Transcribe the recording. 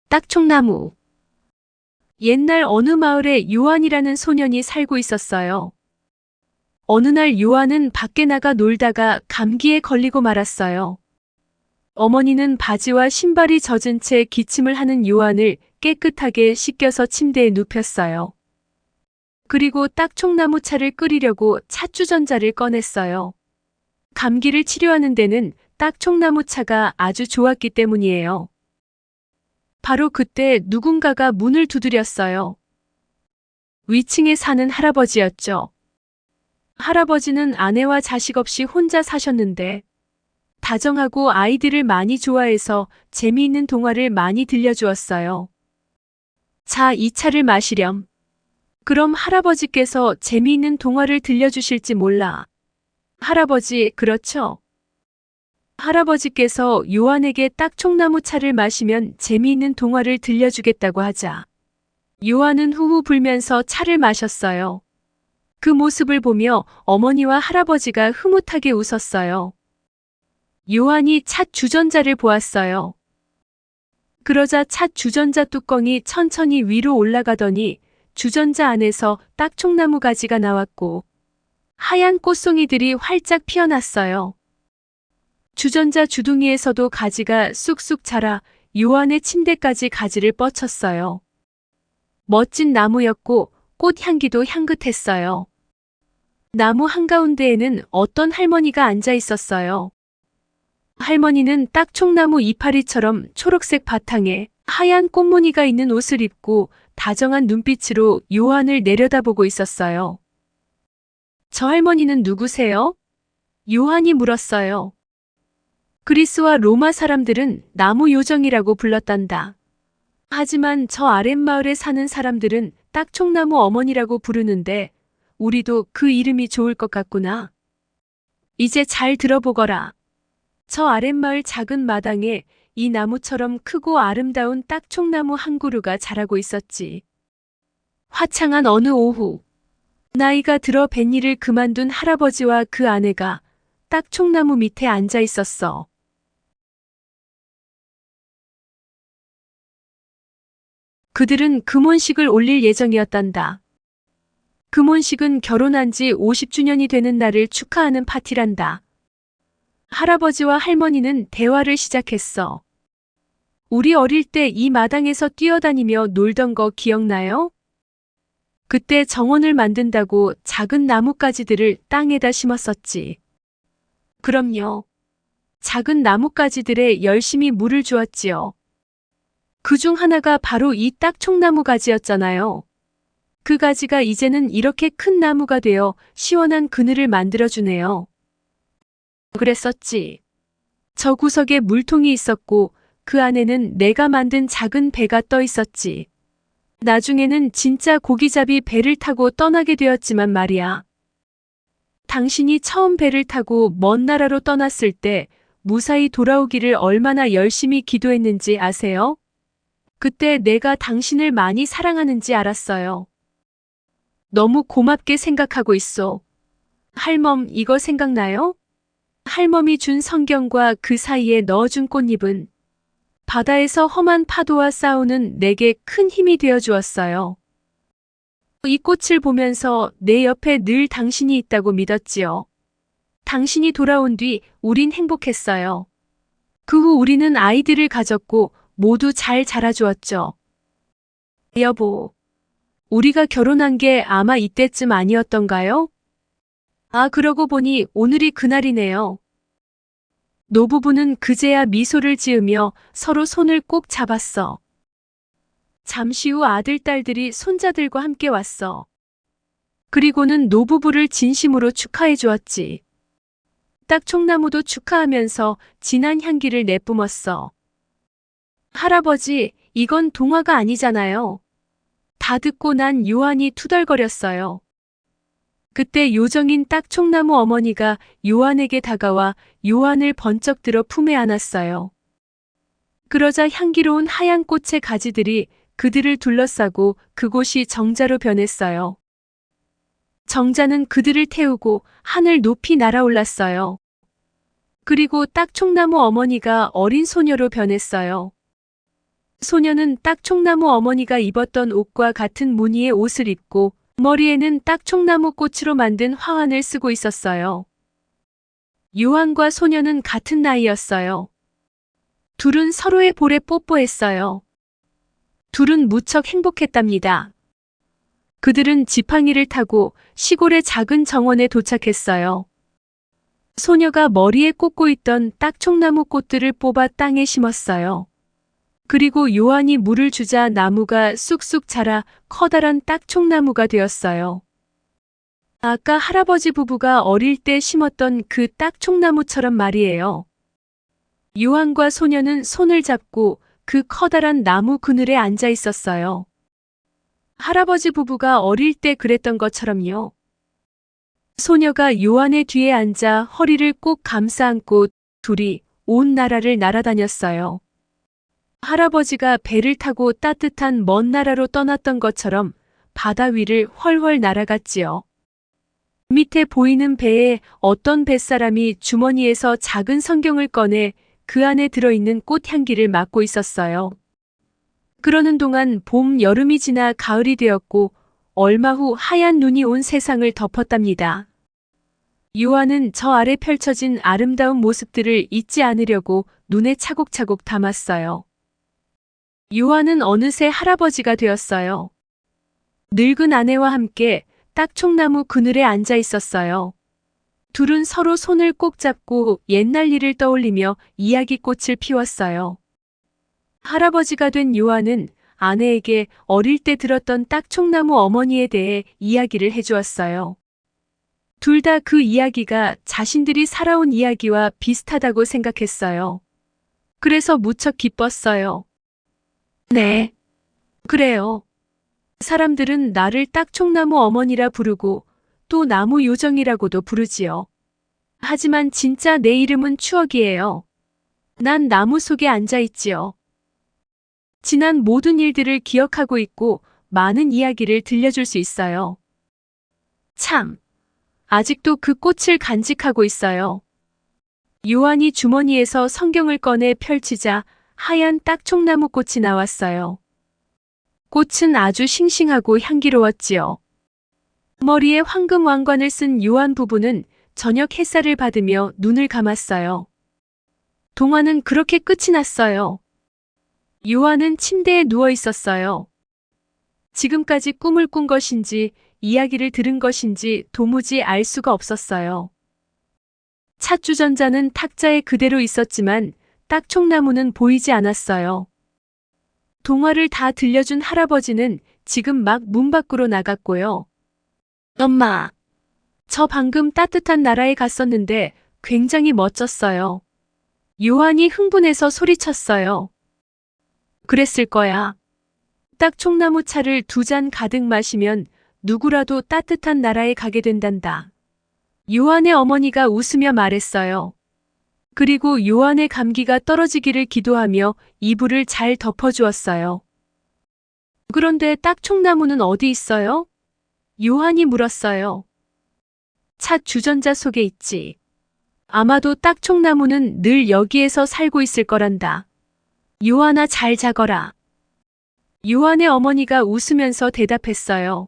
딱총나무. 옛날 어느 마을에 요한이라는 소년이 살고 있었어요. 어느 날 요한은 밖에 나가 놀다가 감기에 걸리고 말았어요. 어머니는 바지와 신발이 젖은 채 기침을 하는 요한을 깨끗하게 씻겨서 침대에 눕혔어요. 그리고 딱총나무 차를 끓이려고 찻주전자를 꺼냈어요. 감기를 치료하는 데는 딱총나무 차가 아주 좋았기 때문이에요. 바로 그때 누군가가 문을 두드렸어요. 위층에 사는 할아버지였죠. 할아버지는 아내와 자식 없이 혼자 사셨는데 다정하고 아이들을 많이 좋아해서 재미있는 동화를 많이 들려주었어요. 자, 이 차를 마시렴. 그럼 할아버지께서 재미있는 동화를 들려주실지 몰라. 할아버지, 그렇죠? 할아버지께서 요한에게 딱총나무 차를 마시면 재미있는 동화를 들려주겠다고 하자. 요한은 후후 불면서 차를 마셨어요. 그 모습을 보며 어머니와 할아버지가 흐뭇하게 웃었어요. 요한이 찻 주전자를 보았어요. 그러자 찻 주전자 뚜껑이 천천히 위로 올라가더니 주전자 안에서 딱총나무 가지가 나왔고 하얀 꽃송이들이 활짝 피어났어요. 주전자 주둥이에서도 가지가 쑥쑥 자라 요한의 침대까지 가지를 뻗쳤어요. 멋진 나무였고 꽃향기도 향긋했어요. 나무 한가운데에는 어떤 할머니가 앉아 있었어요. 할머니는 딱총나무 이파리처럼 초록색 바탕에 하얀 꽃무늬가 있는 옷을 입고 다정한 눈빛으로 요한을 내려다보고 있었어요. 저 할머니는 누구세요? 요한이 물었어요. 그리스와 로마 사람들은 나무 요정이라고 불렀단다. 하지만 저 아랫마을에 사는 사람들은 딱총나무 어머니라고 부르는데 우리도 그 이름이 좋을 것 같구나. 이제 잘 들어보거라. 저 아랫마을 작은 마당에 이 나무처럼 크고 아름다운 딱총나무 한 그루가 자라고 있었지. 화창한 어느 오후, 나이가 들어 뱃일을 그만둔 할아버지와 그 아내가 딱총나무 밑에 앉아 있었어. 그들은 금혼식을 올릴 예정이었단다. 금혼식은 결혼한 지 50주년이 되는 날을 축하하는 파티란다. 할아버지와 할머니는 대화를 시작했어. 우리 어릴 때 이 마당에서 뛰어다니며 놀던 거 기억나요? 그때 정원을 만든다고 작은 나뭇가지들을 땅에다 심었었지. 그럼요. 작은 나뭇가지들에 열심히 물을 주었지요. 그중 하나가 바로 이 딱총나무 가지였잖아요. 그 가지가 이제는 이렇게 큰 나무가 되어 시원한 그늘을 만들어주네요. 그랬었지. 저 구석에 물통이 있었고 그 안에는 내가 만든 작은 배가 떠 있었지. 나중에는 진짜 고기잡이 배를 타고 떠나게 되었지만 말이야. 당신이 처음 배를 타고 먼 나라로 떠났을 때 무사히 돌아오기를 얼마나 열심히 기도했는지 아세요? 그때 내가 당신을 많이 사랑하는지 알았어요. 너무 고맙게 생각하고 있어. 할멈, 이거 생각나요? 할멈이 준 성경과 그 사이에 넣어준 꽃잎은 바다에서 험한 파도와 싸우는 내게 큰 힘이 되어 주었어요. 이 꽃을 보면서 내 옆에 늘 당신이 있다고 믿었지요. 당신이 돌아온 뒤 우린 행복했어요. 그 후 우리는 아이들을 가졌고 모두 잘 자라주었죠. 여보, 우리가 결혼한 게 아마 이때쯤 아니었던가요? 아, 그러고 보니 오늘이 그날이네요. 노부부는 그제야 미소를 지으며 서로 손을 꼭 잡았어. 잠시 후 아들, 딸들이 손자들과 함께 왔어. 그리고는 노부부를 진심으로 축하해 주었지. 딱총나무도 축하하면서 진한 향기를 내뿜었어. 할아버지, 이건 동화가 아니잖아요. 다 듣고 난 요한이 투덜거렸어요. 그때 요정인 딱총나무 어머니가 요한에게 다가와 요한을 번쩍 들어 품에 안았어요. 그러자 향기로운 하얀 꽃의 가지들이 그들을 둘러싸고 그곳이 정자로 변했어요. 정자는 그들을 태우고 하늘 높이 날아올랐어요. 그리고 딱총나무 어머니가 어린 소녀로 변했어요. 소녀는 딱총나무 어머니가 입었던 옷과 같은 무늬의 옷을 입고 머리에는 딱총나무 꽃으로 만든 화환을 쓰고 있었어요. 요한과 소녀는 같은 나이였어요. 둘은 서로의 볼에 뽀뽀했어요. 둘은 무척 행복했답니다. 그들은 지팡이를 타고 시골의 작은 정원에 도착했어요. 소녀가 머리에 꽂고 있던 딱총나무 꽃들을 뽑아 땅에 심었어요. 그리고 요한이 물을 주자 나무가 쑥쑥 자라 커다란 딱총나무가 되었어요. 아까 할아버지 부부가 어릴 때 심었던 그 딱총나무처럼 말이에요. 요한과 소녀는 손을 잡고 그 커다란 나무 그늘에 앉아 있었어요. 할아버지 부부가 어릴 때 그랬던 것처럼요. 소녀가 요한의 뒤에 앉아 허리를 꼭 감싸 안고 둘이 온 나라를 날아다녔어요. 할아버지가 배를 타고 따뜻한 먼 나라로 떠났던 것처럼 바다 위를 훨훨 날아갔지요. 밑에 보이는 배에 어떤 뱃사람이 주머니에서 작은 성경을 꺼내 그 안에 들어있는 꽃향기를 맡고 있었어요. 그러는 동안 봄, 여름이 지나 가을이 되었고 얼마 후 하얀 눈이 온 세상을 덮었답니다. 요한은 저 아래 펼쳐진 아름다운 모습들을 잊지 않으려고 눈에 차곡차곡 담았어요. 요한은 어느새 할아버지가 되었어요. 늙은 아내와 함께 딱총나무 그늘에 앉아 있었어요. 둘은 서로 손을 꼭 잡고 옛날 일을 떠올리며 이야기꽃을 피웠어요. 할아버지가 된 요한은 아내에게 어릴 때 들었던 딱총나무 어머니에 대해 이야기를 해주었어요. 둘 다 그 이야기가 자신들이 살아온 이야기와 비슷하다고 생각했어요. 그래서 무척 기뻤어요. 네, 그래요. 사람들은 나를 딱총나무 어머니라 부르고 또 나무 요정이라고도 부르지요. 하지만 진짜 내 이름은 추억이에요. 난 나무 속에 앉아 있지요. 지난 모든 일들을 기억하고 있고 많은 이야기를 들려줄 수 있어요. 참, 아직도 그 꽃을 간직하고 있어요. 요한이 주머니에서 성경을 꺼내 펼치자 하얀 딱총나무 꽃이 나왔어요. 꽃은 아주 싱싱하고 향기로웠지요. 머리에 황금 왕관을 쓴 요한 부부는 저녁 햇살을 받으며 눈을 감았어요. 동화는 그렇게 끝이 났어요. 요한은 침대에 누워 있었어요. 지금까지 꿈을 꾼 것인지 이야기를 들은 것인지 도무지 알 수가 없었어요. 찻주전자는 탁자에 그대로 있었지만 딱총나무는 보이지 않았어요. 동화를 다 들려준 할아버지는 지금 막 문 밖으로 나갔고요. 엄마, 저 방금 따뜻한 나라에 갔었는데 굉장히 멋졌어요. 요한이 흥분해서 소리쳤어요. 그랬을 거야. 딱총나무 차를 2잔 가득 마시면 누구라도 따뜻한 나라에 가게 된단다. 요한의 어머니가 웃으며 말했어요. 그리고 요한의 감기가 떨어지기를 기도하며 이불을 잘 덮어주었어요. 그런데 딱총나무는 어디 있어요? 요한이 물었어요. 차 주전자 속에 있지. 아마도 딱총나무는 늘 여기에서 살고 있을 거란다. 요한아 잘 자거라. 요한의 어머니가 웃으면서 대답했어요.